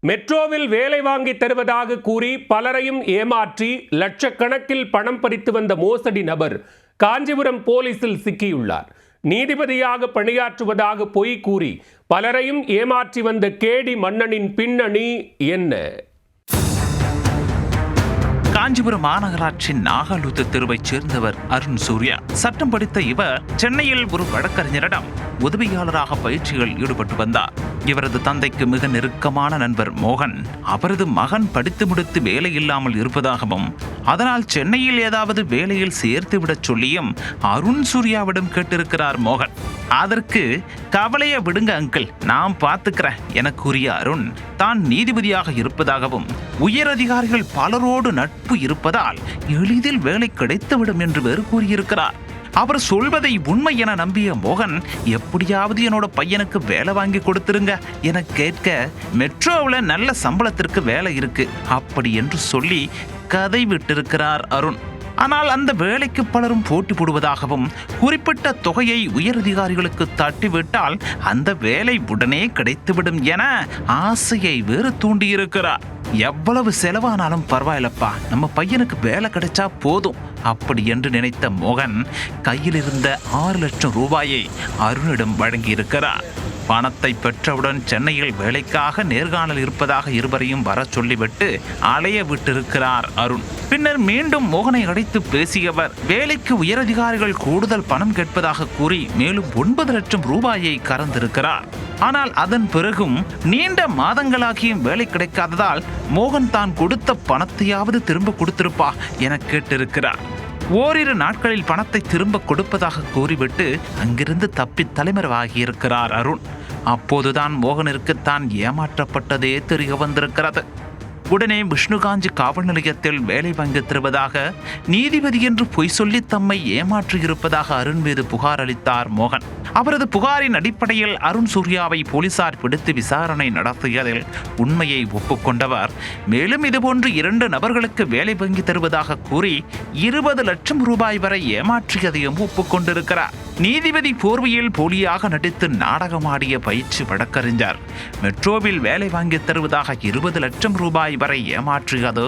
மெட்ரோவில் வேலை வாங்கி தருவதாக கூறி பலரையும் ஏமாற்றி லட்சக்கணக்கில் பணம் பறித்து வந்த மோசடி நபர் காஞ்சிபுரம் போலீசில் சிக்கியுள்ளார். நீதிபதியாக பணியாற்றுவதாக பொய் கூறி பலரையும் ஏமாற்றி வந்த கேடி மன்னனின் பின்னணி என்ன? காஞ்சிபுரம் மாநகராட்சி நாகாலுத்து தெருவைச் சேர்ந்தவர் அருண் சூர்யா. சட்டம் படித்த இவர் சென்னையில் ஒரு வழக்கறிஞரிடம் உதவியாளராக பயிற்சிகள் ஈடுபட்டு வந்தார். இவரது தந்தைக்கு மிக நெருக்கமான நண்பர் மோகன் அவரது மகன் படித்து முடித்து வேலை இல்லாமல் இருப்பதாகவும் அதனால் சென்னையில் ஏதாவது வேலையில் சேர்த்து விடச் சொல்லியும் அருண் சூர்யாவிடம் கேட்டிருக்கிறார் மோகன். அதற்கு கவலையை விடுங்க அங்கிள், நான் பார்த்துக்கிறேன் என கூறிய அருண் தான் நீதிபதியாக இருப்பதாகவும் உயரதிகாரிகள் பலரோடு நட்பு இருப்பதால் எளிதில் வேலை கிடைத்துவிடும் என்று வேறு கூறியிருக்கிறார். அவர் சொல்வதை உண்மை என நம்பிய மோகன், எப்படியாவது என்னோட பையனுக்கு வேலை வாங்கி கொடுத்துருங்க என கேட்க, மெட்ரோவில் நல்ல சம்பளத்திற்கு வேலை இருக்கு அப்படி என்று சொல்லி கதை விட்டிருக்கிறார் அருண். ஆனால் அந்த வேலைக்கு பலரும் போட்டி போடுவதாகவும் குறிப்பிட்ட தொகையை உயரதிகாரிகளுக்கு தட்டிவிட்டால் அந்த வேலை உடனே கிடைத்துவிடும் என ஆசையை வேறு தூண்டியிருக்கிறார். எவ்வளவு செலவானாலும் பரவாயில்லப்பா, நம்ம பையனுக்கு வேலை கிடைச்சா போதும் அப்படி என்று நினைத்த மோகன் கையில் இருந்த 6 லட்சம் ரூபாயை அருணிடம் வழங்கியிருக்கிறார். பணத்தை பெற்றவுடன் சென்னையில் வேலைக்காக நேர்காணல் இருப்பதாக இருவரையும் வர சொல்லிவிட்டு அலைய விட்டிருக்கிறார் அருண். பின்னர் மீண்டும் மோகனை அழைத்து பேசியவர் வேலைக்கு உயரதிகாரிகள் கூடுதல் பணம் கேட்பதாக கூறி மேலும் 9 லட்சம் ரூபாயை கறந்திருக்கிறார். ஆனால் அதன் பிறகும் நீண்ட மாதங்களாகியும் வேலை கிடைக்காததால் மோகன் தான் கொடுத்த பணத்தையாவது திரும்ப கொடுத்திருப்பா என கேட்டிருக்கிறார். ஓரிரு நாட்களில் பணத்தை திரும்ப கொடுப்பதாக கூறிவிட்டு அங்கிருந்து தப்பி தலைமறைவாகியிருக்கிறார் அருண். அப்போதுதான் மோகனிற்கு தான் ஏமாற்றப்பட்டதே தெரிய வந்திருக்கிறது. உடனே விஷ்ணுகாஞ்சி காவல் நிலையத்தில் வேலை வாங்கி தருவதாக நீதிபதி என்று பொய் சொல்லி தம்மை ஏமாற்றியிருப்பதாக அருண் மீது புகார் அளித்தார் மோகன். அவரது புகாரின் அடிப்படையில் அருண் சூர்யாவை போலீசார் பிடித்து விசாரணை நடத்தியதில் உண்மையை ஒப்புக்கொண்டவர் மேலும் இதுபோன்று 2 நபர்களுக்கு வேலை வாங்கி தருவதாக கூறி 20 லட்சம் ரூபாய் வரை ஏமாற்றியதையும் ஒப்புக்கொண்டிருக்கிறார். நீதிபதி போர்வையில் போலியாக நடித்து நாடகமாடிய பயிற்சி வழக்கறிஞர் மெட்ரோவில் வேலை வாங்கி தருவதாக 20 லட்சம் ரூபாய் வரை ஏமாற்றியது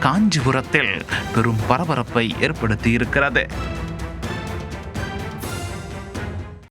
காஞ்சிபுரத்தில் பெரும் பரபரப்பை ஏற்படுத்தியிருக்கிறது.